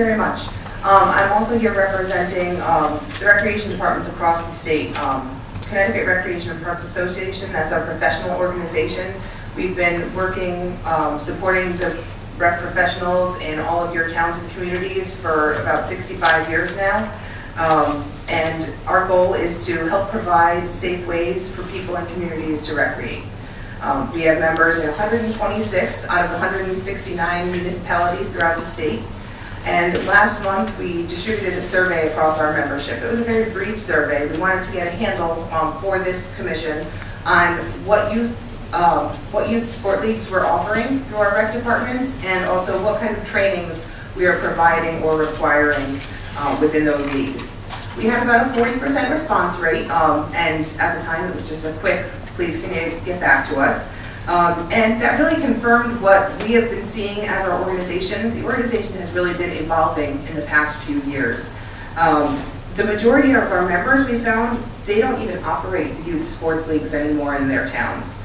Very much. I'm also here representing the recreation departments across the state. Connecticut Recreation and Parks Association, that's our professional organization. We've been working, supporting the rec professionals in all of your towns and communities for about 65 years now. And our goal is to help provide safe ways for people and communities to recreate. We have members in 126 out of 169 municipalities throughout the state. And last month we distributed a survey across our membership. It was a very brief survey. We wanted to get a handle for this commission on what youth sport leagues we're offering through our rec departments, and also what kind of trainings we are providing or requiring within those leagues. We had about a 40% response rate, and at the time it was just a quick, please can you get back to us? And that really confirmed what we have been seeing as our organization. The organization has really been evolving in the past few years. The majority of our members, we found, they don't even operate the youth sports leagues anymore in their towns.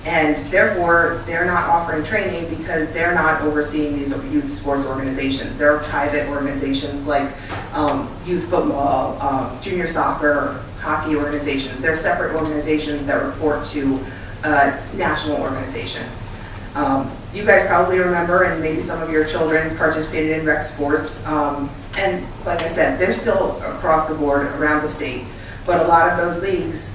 And therefore, they're not offering training because they're not overseeing these youth sports organizations. They're private organizations like youth football, junior soccer, hockey organizations. They're separate organizations that report to a national organization. You guys probably remember, and maybe some of your children participated in rec sports. And like I said, they're still across the board around the state. But a lot of those leagues,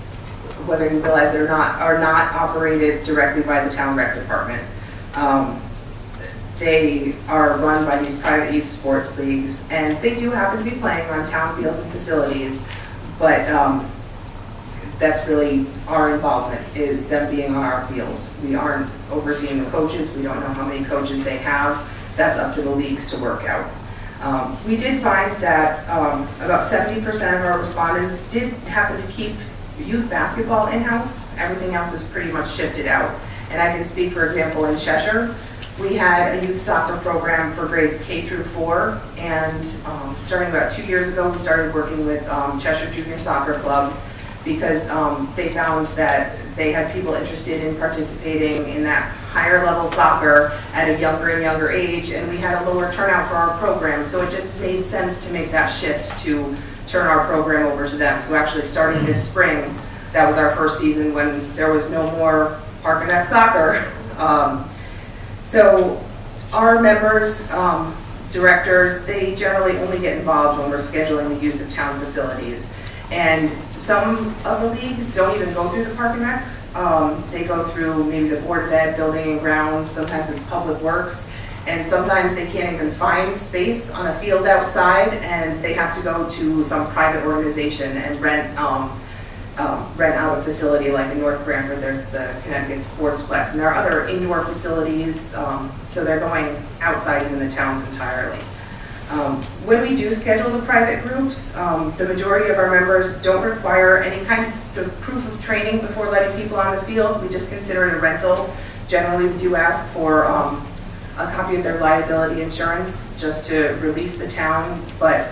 whether you realize it or not, are not operated directly by the town rec department. They are run by these private youth sports leagues, and they do happen to be playing on town fields and facilities, but that's really our involvement, is them being on our fields. We aren't overseeing the coaches. We don't know how many coaches they have. That's up to the leagues to work out. We did find that about 70% of our respondents did happen to keep youth basketball in-house. Everything else is pretty much shifted out. And I can speak, for example, in Cheshire, we had a youth soccer program for grades K through 4, and starting about 2 years ago, we started working with Cheshire Junior Soccer Club, because they found that they had people interested in participating in that higher level soccer at a younger and younger age, and we had a lower turnout for our program. So it just made sense to make that shift to turn our program over to them. So actually starting this spring, that was our first season when there was no more Park and Rec soccer. So our members, directors, they generally only get involved when we're scheduling the use of town facilities. And some of the leagues don't even go through the Park and Recs. They go through maybe the Board of Ed, Building and Grounds, sometimes it's Public Works, and sometimes they can't even find space on a field outside, and they have to go to some private organization and rent out a facility. Like in North Branford, there's the Connecticut Sportsplex, and there are other indoor facilities, so they're going outside even the towns entirely. When we do schedule the private groups, the majority of our members don't require any kind of proof of training before letting people on the field. We just consider it a rental. Generally, we do ask for a copy of their liability insurance just to release the town, but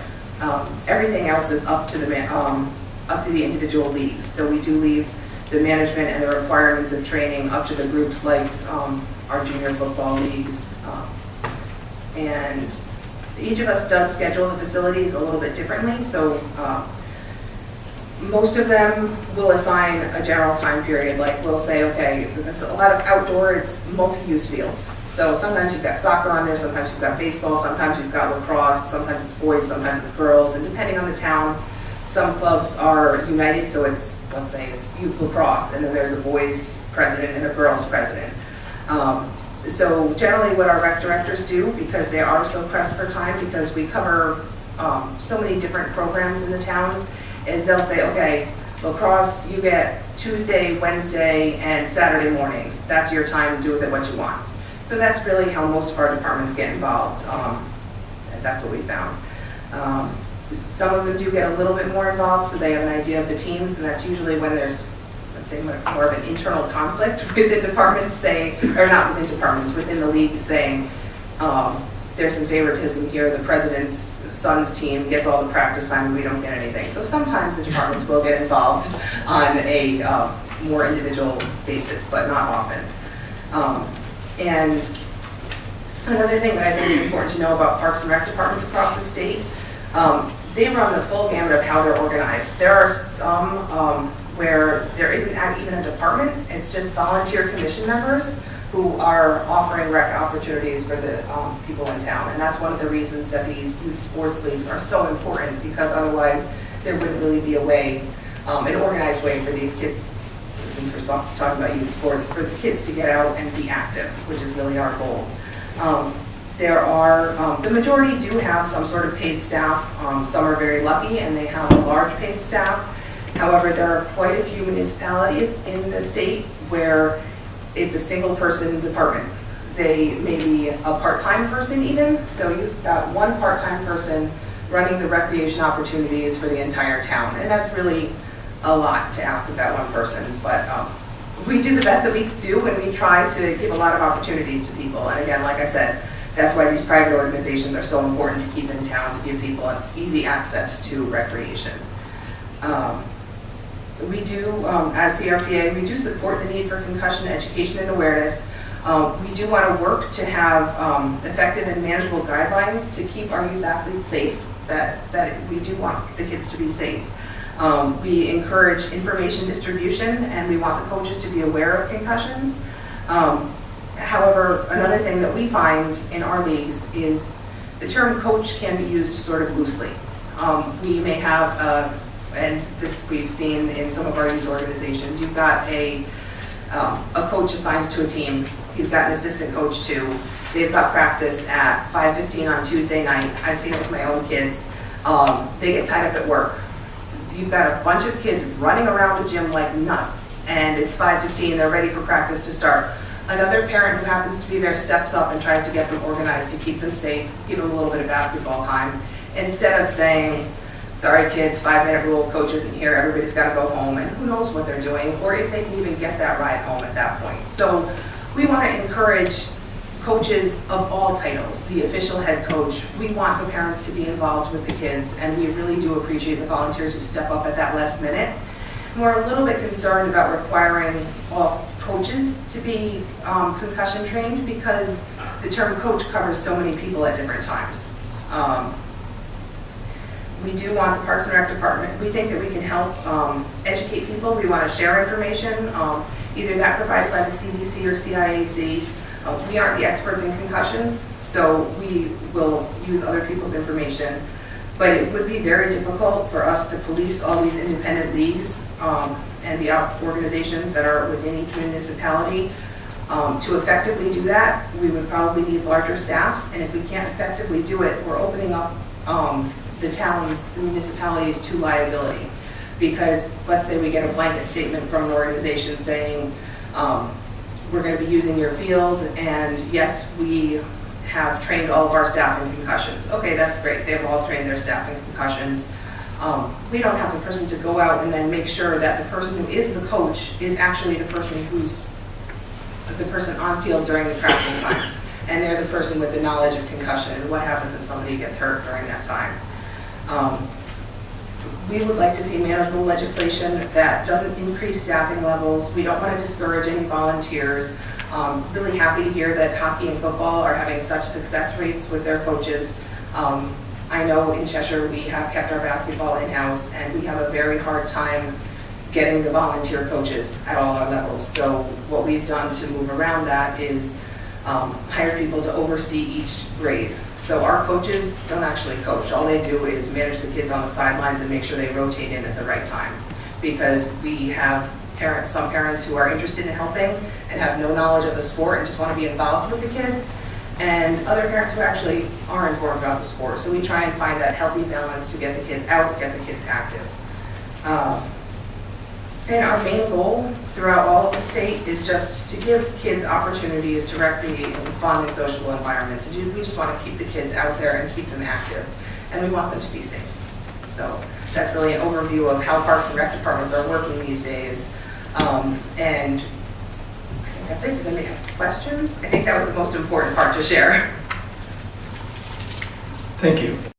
everything else is up to the individual leagues. So we do leave the management and the requirements of training up to the groups like our junior football leagues. And each of us does schedule the facilities a little bit differently. So most of them will assign a general time period. Like we'll say, okay, there's a lot of outdoor, it's multi-use fields. So sometimes you've got soccer on there, sometimes you've got baseball, sometimes you've got lacrosse, sometimes it's boys, sometimes it's girls. And depending on the town, some clubs are united. So it's, let's say it's youth lacrosse, and then there's a boys president and a girls president. So generally what our rec directors do, because they are so pressed for time, because we cover so many different programs in the towns, is they'll say, okay, lacrosse, you get Tuesday, Wednesday, and Saturday mornings. That's your time to do with it what you want. So that's really how most of our departments get involved. That's what we found. Some of them do get a little bit more involved, so they have an idea of the teams, and that's usually when there's, let's say, more of an internal conflict within departments saying, or not within departments, within the league saying, there's some favoritism here, the president's son's team gets all the practice time and we don't get anything. So sometimes the departments will get involved on a more individual basis, but not often. And Another thing that I think is important to know about Parks and Rec departments across the state, they run the full gamut of how they're organized. There are some where there isn't even a department, it's just volunteer commission members who are offering rec opportunities for the people in town. And that's one of the reasons that these youth sports leagues are so important, because otherwise there wouldn't really be a way, an organized way for these kids, since we're talking about youth sports, for the kids to get out and be active, which is really our goal. There are, the majority do have some sort of paid staff. Some are very lucky and they have a large paid staff. However, there are quite a few municipalities in the state where it's a single person department. They may be a part-time person even, so you've got one part-time person running the recreation opportunities for the entire town. And that's really a lot to ask of that one person, but we do the best that we do, and we try to give a lot of opportunities to people. And again, like I said, that's why these private organizations are so important to keep in town, to give people an easy access to recreation. We do, as CRPA, we do support the need for concussion education and awareness. We do want to work to have effective and manageable guidelines to keep our youth athletes safe, that we do want the kids to be safe. We encourage information distribution, and we want the coaches to be aware of concussions. However, another thing that we find in our leagues is the term coach can be used sort of loosely. We may have, and this we've seen in some of our youth organizations, you've got a coach assigned to a team. He's got an assistant coach too. They've got practice at 5:15 on Tuesday night. I've seen it with my own kids. They get tied up at work. You've got a bunch of kids running around the gym like nuts, and it's 5:15, they're ready for practice to start. Another parent who happens to be there steps up and tries to get them organized to keep them safe, give them a little bit of basketball time, instead of saying, sorry kids, 5-minute rule, coach isn't here, everybody's got to go home, and who knows what they're doing, or if they can even get that ride home at that point. So we want to encourage coaches of all titles, the official head coach. We want the parents to be involved with the kids, and we really do appreciate the volunteers who step up at that last minute. And we're a little bit concerned about requiring all coaches to be concussion trained, because the term coach covers so many people at different times. We do want the Parks and Rec department, we think that we can help educate people. We want to share information, either that provided by the CDC or CIAC. We aren't the experts in concussions, so we will use other people's information. But it would be very difficult for us to police all these independent leagues and the organizations that are within each municipality. To effectively do that, we would probably need larger staffs, and if we can't effectively do it, we're opening up the municipalities to liability. Because let's say we get a blanket statement from an organization saying, we're going to be using your field, and yes, we have trained all of our staff in concussions. Okay, that's great. They've all trained their staff in concussions. We don't have the person to go out and then make sure that the person who is the coach is actually the person who's the person on field during the practice time. And they're the person with the knowledge of concussion and what happens if somebody gets hurt during that time. We would like to see manageable legislation that doesn't increase staffing levels. We don't want to discourage any volunteers. Really happy to hear that hockey and football are having such success rates with their coaches. I know in Cheshire we have kept our basketball in-house, and we have a very hard time getting the volunteer coaches at all our levels. So what we've done to move around that is hire people to oversee each grade. So our coaches don't actually coach. All they do is manage the kids on the sidelines and make sure they rotate in at the right time. Because we have some parents who are interested in helping and have no knowledge of the sport and just want to be involved with the kids, and other parents who actually are informed about the sport. So we try and find that healthy balance to get the kids out, get the kids active. And our main goal throughout all of the state is just to give kids opportunities to recreate in fun and social environments. We just want to keep the kids out there and keep them active, and we want them to be safe. So that's really an overview of how Parks and Rec departments are working these days. And I think that's it. Does anybody have questions? I think that was the most important part to share. Thank you.